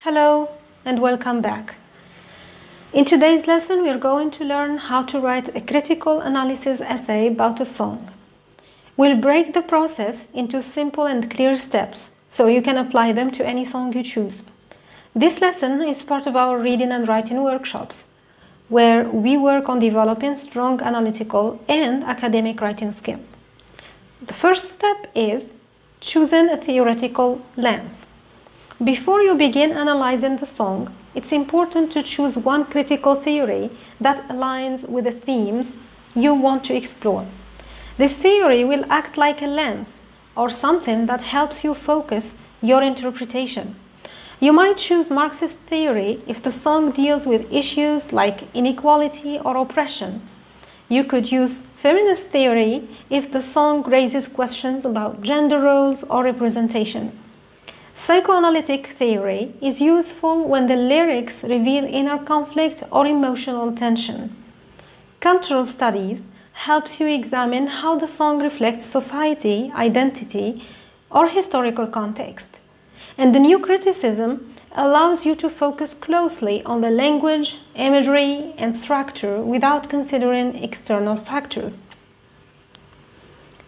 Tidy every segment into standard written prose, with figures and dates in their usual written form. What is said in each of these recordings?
Hello and welcome back. In today's lesson, we are going to learn how to write a critical analysis essay about a song. We'll break the process into simple and clear steps so you can apply them to any song you choose. This lesson is part of our reading and writing workshops, where we work on developing strong analytical and academic writing skills. The first step is choosing a theoretical lens. Before you begin analyzing the song, it's important to choose one critical theory that aligns with the themes you want to explore. This theory will act like a lens or something that helps you focus your interpretation. You might choose Marxist theory if the song deals with issues like inequality or oppression. You could use feminist theory if the song raises questions about gender roles or representation. Psychoanalytic theory is useful when the lyrics reveal inner conflict or emotional tension. Cultural studies helps you examine how the song reflects society, identity, or historical context. And the new criticism allows you to focus closely on the language, imagery, and structure without considering external factors.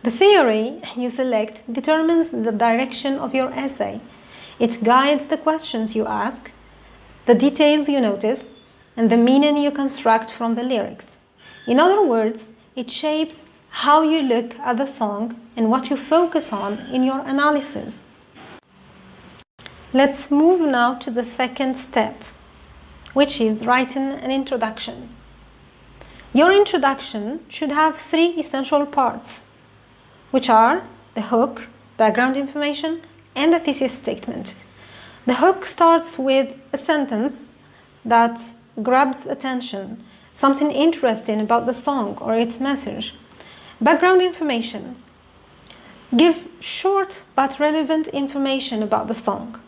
The theory you select determines the direction of your essay. It guides the questions you ask, the details you notice, and the meaning you construct from the lyrics. In other words, it shapes how you look at the song and what you focus on in your analysis. Let's move now to the second step, which is writing an introduction. Your introduction should have three essential parts, which are the hook, background information, and the thesis statement. The hook starts with a sentence that grabs attention, something interesting about the song or its message. Background information. Give short but relevant information about the song.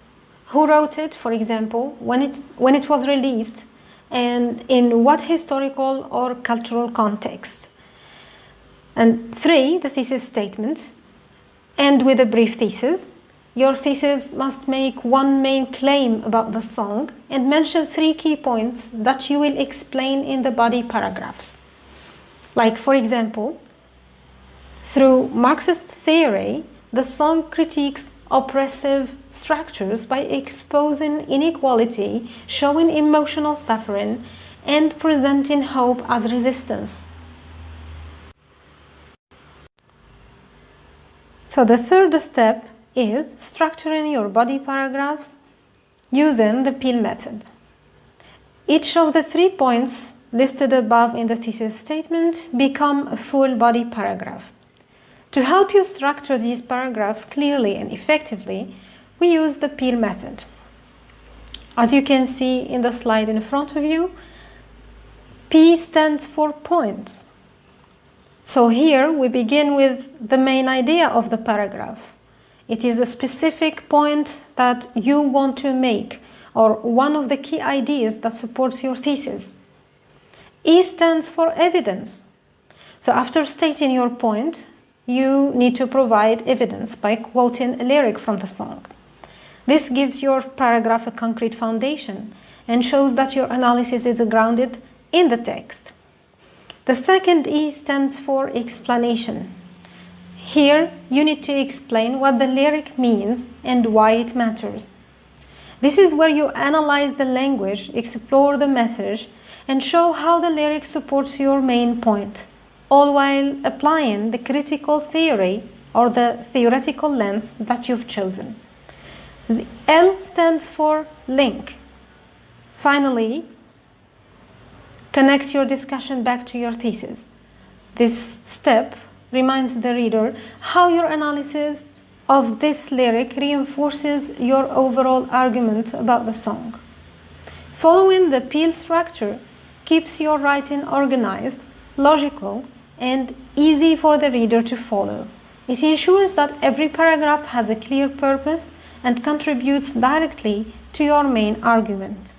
Who wrote it, for example, when it was released, and in what historical or cultural context. And 3, the thesis statement. End with a brief thesis. Your thesis must make one main claim about the song and mention 3 key points that you will explain in the body paragraphs. Like, for example, through Marxist theory, the song critiques oppressive structures by exposing inequality, showing emotional suffering, and presenting hope as resistance. So the third step is structuring your body paragraphs using the Peel method. Each of the 3 points listed above in the thesis statement become a full body paragraph. To help you structure these paragraphs clearly and effectively, we use the Peel method. As you can see in the slide in front of you, P stands for points. So here we begin with the main idea of the paragraph. It is a specific point that you want to make, or one of the key ideas that supports your thesis. E stands for evidence. So after stating your point, you need to provide evidence by quoting a lyric from the song. This gives your paragraph a concrete foundation and shows that your analysis is grounded in the text. The second E stands for explanation. Here, you need to explain what the lyric means and why it matters. This is where you analyze the language, explore the message, and show how the lyric supports your main point, all while applying the critical theory or the theoretical lens that you've chosen. The L stands for link. Finally, connect your discussion back to your thesis. This step reminds the reader how your analysis of this lyric reinforces your overall argument about the song. Following the Peel structure keeps your writing organized, logical, and easy for the reader to follow. It ensures that every paragraph has a clear purpose and contributes directly to your main argument.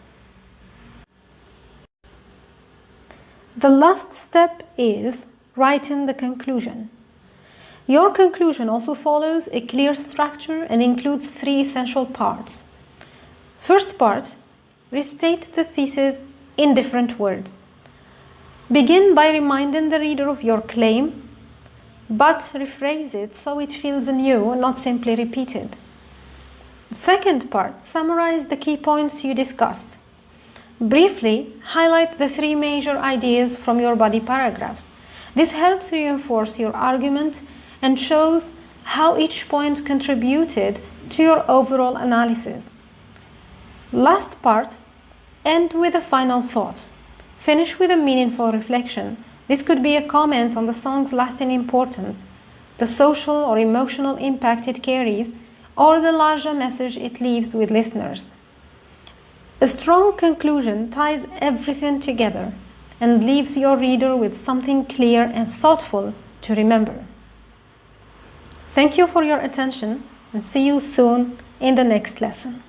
The last step is writing the conclusion. Your conclusion also follows a clear structure and includes 3 essential parts. First part, restate the thesis in different words. Begin by reminding the reader of your claim, but rephrase it so it feels new, not simply repeated. Second part, summarize the key points you discussed. Briefly highlight the three major ideas from your body paragraphs. This helps reinforce your argument and shows how each point contributed to your overall analysis. Last part, end with a final thought. Finish with a meaningful reflection. This could be a comment on the song's lasting importance, the social or emotional impact it carries, or the larger message it leaves with listeners. A strong conclusion ties everything together and leaves your reader with something clear and thoughtful to remember. Thank you for your attention and see you soon in the next lesson.